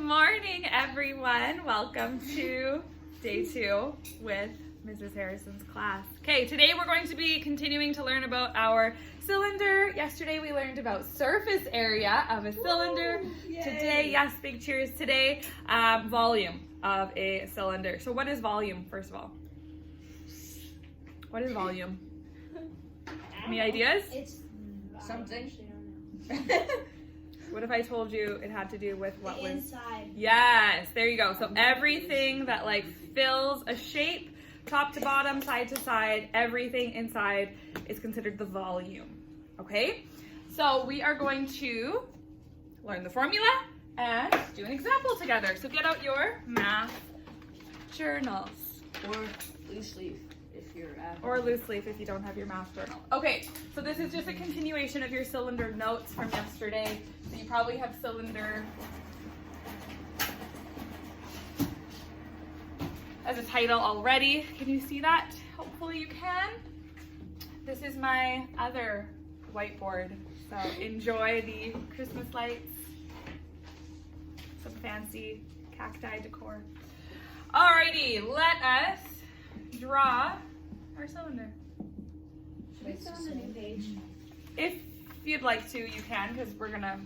morning, everyone. Welcome to day 2 with Mrs. Harrison's class. Okay, today we're going to be continuing to learn about our cylinder. Yesterday we learned about surface area of a cylinder. Yay. Today, yes, big cheers. Today, volume of a cylinder. So what is volume, first of all? What is volume? Any ideas? It's something. What if I told you it had to do with what was inside? Yes, there you go. So everything that like fills a shape, top to bottom, side to side, everything inside is considered the volume. Okay? So we are going to learn the formula and do an example together. So get out your math journals. Or loose leaf if you're at Or loose leaf if you don't have your math journal. Okay, so this is just a continuation of your cylinder notes from yesterday. So you probably have cylinder as a title already. Can you see that? Hopefully you can. This is my other whiteboard. So enjoy the Christmas lights, some fancy cacti decor. Alrighty, let us draw our cylinder. It's on the new page. If you'd like to, you can, because we're gonna,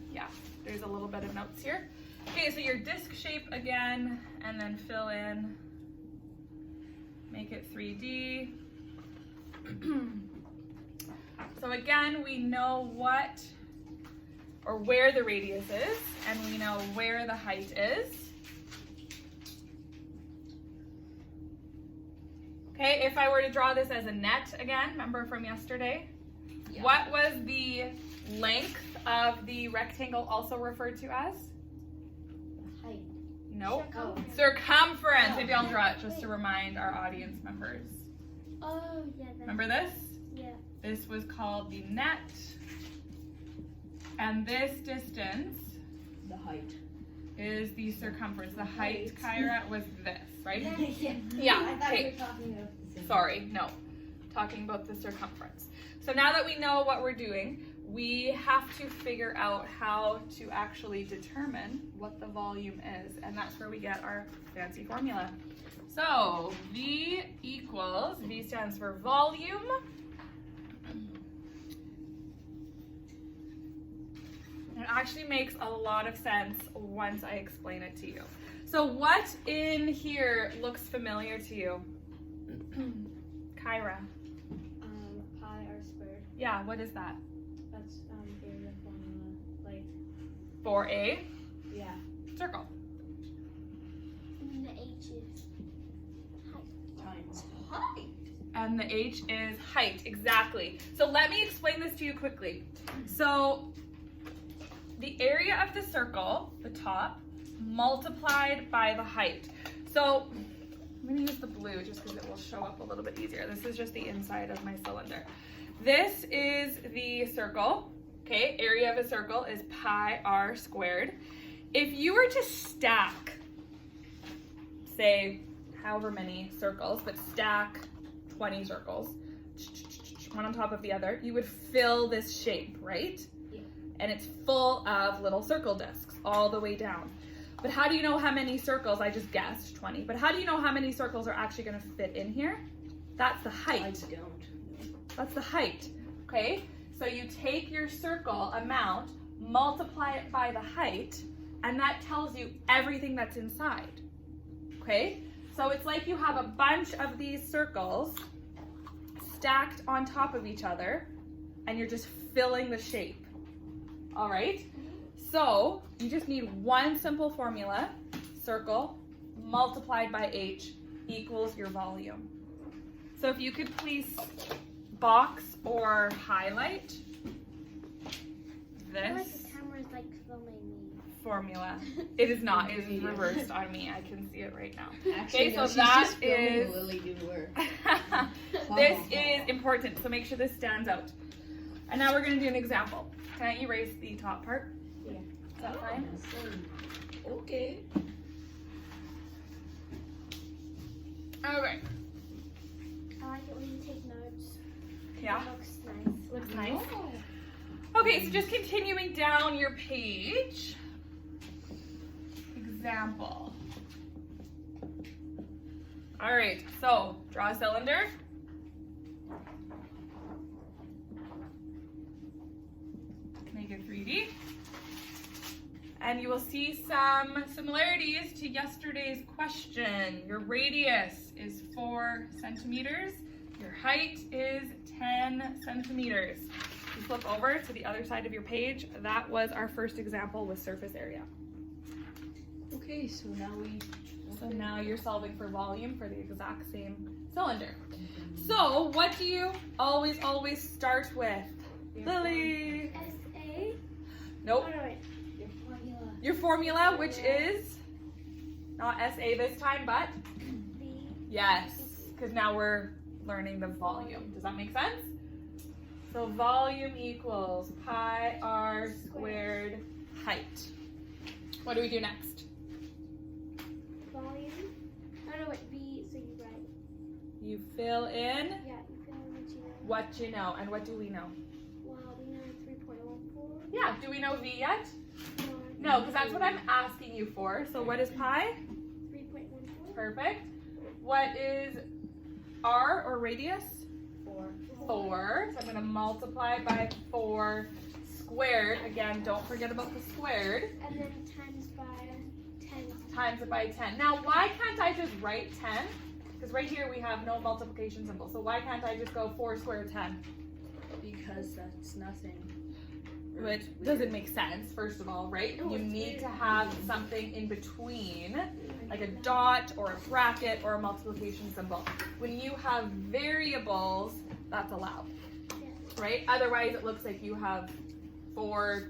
there's a little bit of notes here. Okay, so your disc shape again, and then fill in, make it 3D. So again, we know what, or where the radius is, and we know where the height is. Okay, if I were to draw this as a net again, remember from yesterday? Yeah. What was the length of the rectangle also referred to as? Height. Nope. Oh. Circumference. Maybe I'll draw it just to remind our audience members. Oh, yeah. Remember this? Yeah. This was called the net. And this distance The height. is the circumference. The height, Kyra, was this, right? Yeah. Yeah, I thought okay. we were talking about the same. Sorry, no. Talking about the circumference. So now that we know what we're doing, we have to figure out how to actually determine what the volume is, and that's where we get our fancy formula. So V stands for volume. It actually makes a lot of sense once I explain it to you. So what in here looks familiar to you? Kyra. Pi r squared. Yeah, what is that? That's area formula. Like, For a yeah. circle. And the H is Times. height. And the H is height, exactly. So let me explain this to you quickly. So the area of the circle, the top, multiplied by the height. So I'm gonna use the blue just because it will show up a little bit easier. This is just the inside of my cylinder. This is the circle, okay? Area of a circle is pi r squared. If you were to stack, say, however many circles, but stack 20 circles, one on top of the other, you would fill this shape, right? Yeah. And it's full of little circle discs all the way down. But how do you know how many circles? I just guessed 20. But how do you know how many circles are actually going to fit in here? That's the height. I don't. That's the height. Okay? So you take your circle amount, multiply it by the height, and that tells you everything that's inside. Okay? So it's like you have a bunch of these circles stacked on top of each other, and you're just filling the shape. All right? So you just need one simple formula, circle multiplied by H equals your volume. So if you could please box or highlight I feel like this the camera's like filming me. formula. It is not, it is reversed on me. I can see it right now. Actually, Okay, no, so she's that just filming is- Lily do work. This is important, so make sure this stands out. And now we're gonna do an example. Can I erase the top part? Yeah. Is that fine? Okay. Okay. I like it when you take notes. Yeah, It looks nice. looks nice. Oh. Okay, so just continuing down your page. example. All right, so draw a cylinder. Make it 3D. And you will see some similarities to yesterday's question. Your radius is 4 centimeters. Your height is 10 centimeters. You flip over to the other side of your page. That was our first example with surface area. Okay, so now you're solving for volume for the exact same cylinder. So what do you always start with? Lily? SA? Nope. Oh, no, wait. your formula. Your formula, which is not SA this time, but V. yes, because now we're learning the volume. Does that make sense? So volume equals pi r squared height. What do we do next? Volume. Oh, no, wait. V, so you write. You fill in Yeah, you feel what you know. what you know. And what do we know? Wow, we know 3.14. Yeah, do we know V yet? No. No, because that's what I'm asking you for. So what is pi? 3.14. Perfect. What is r or radius? 4. 4. So I'm going to multiply by 4 squared. Again, don't forget about the squared. And then times by 10. Times it by 10. Now, why can't I just write 10? Because right here we have no multiplication symbol. So why can't I just go 4 squared 10? Because that's nothing. Which doesn't make sense, first of all, right? No, You it's need weird. to have something in between, like a dot or a bracket or a multiplication symbol. When you have variables, that's allowed, right? Otherwise, it looks like you have 4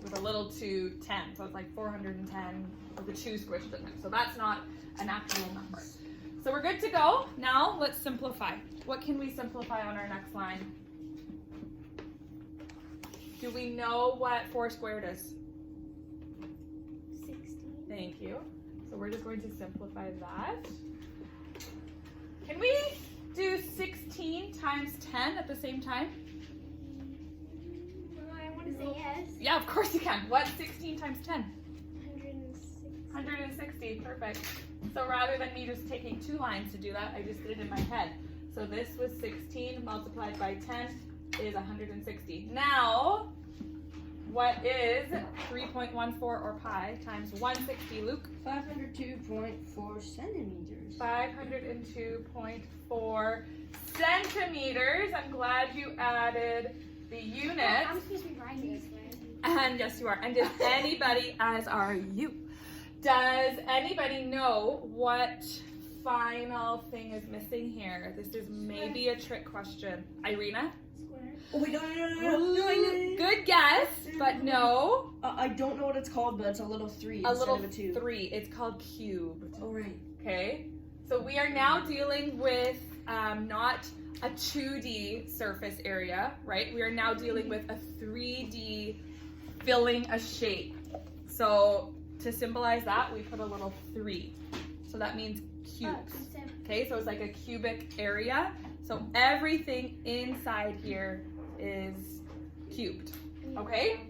with a little 2, 10. So it's like 410 with a 2 squished in there. So that's not an actual number. So we're good to go. Now let's simplify. What can we simplify on our next line? Do we know what 4 squared is? 16. Thank you. So we're just going to simplify that. Can we do 16 times 10 at the same time? I want to say yes. Yeah, of course you can. What's 16 times 10? 106. 160. Perfect. So rather than me just taking 2 lines to do that, I just did it in my head. So this was 16 multiplied by 10 is 160. Now, what is 3.14 or pi times 160, Luke? 502.4 centimeters. 502.4 centimeters. I'm glad you added the units. I'm supposed to be writing this way. And yes, you are. And does anybody, as are you, does anybody know what final thing is missing here? This is maybe a trick question. Irina? Square. Oh wait, no. Good guess, but no. I don't know what it's called, but it's a little 3 A instead little of a 2. 3. It's called cubed. Oh right. Okay? So we are now dealing with not a 2D surface area, right? We are now dealing with a 3D filling a shape. So to symbolize that, we put a little 3. So that means cubes. Okay, so it's like a cubic area. So everything inside here is cubed. Okay?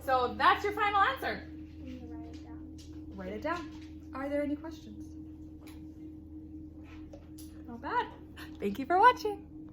So that's your final answer. I'm gonna write it down. Write it down. Are there any questions? Not bad. Thank you for watching.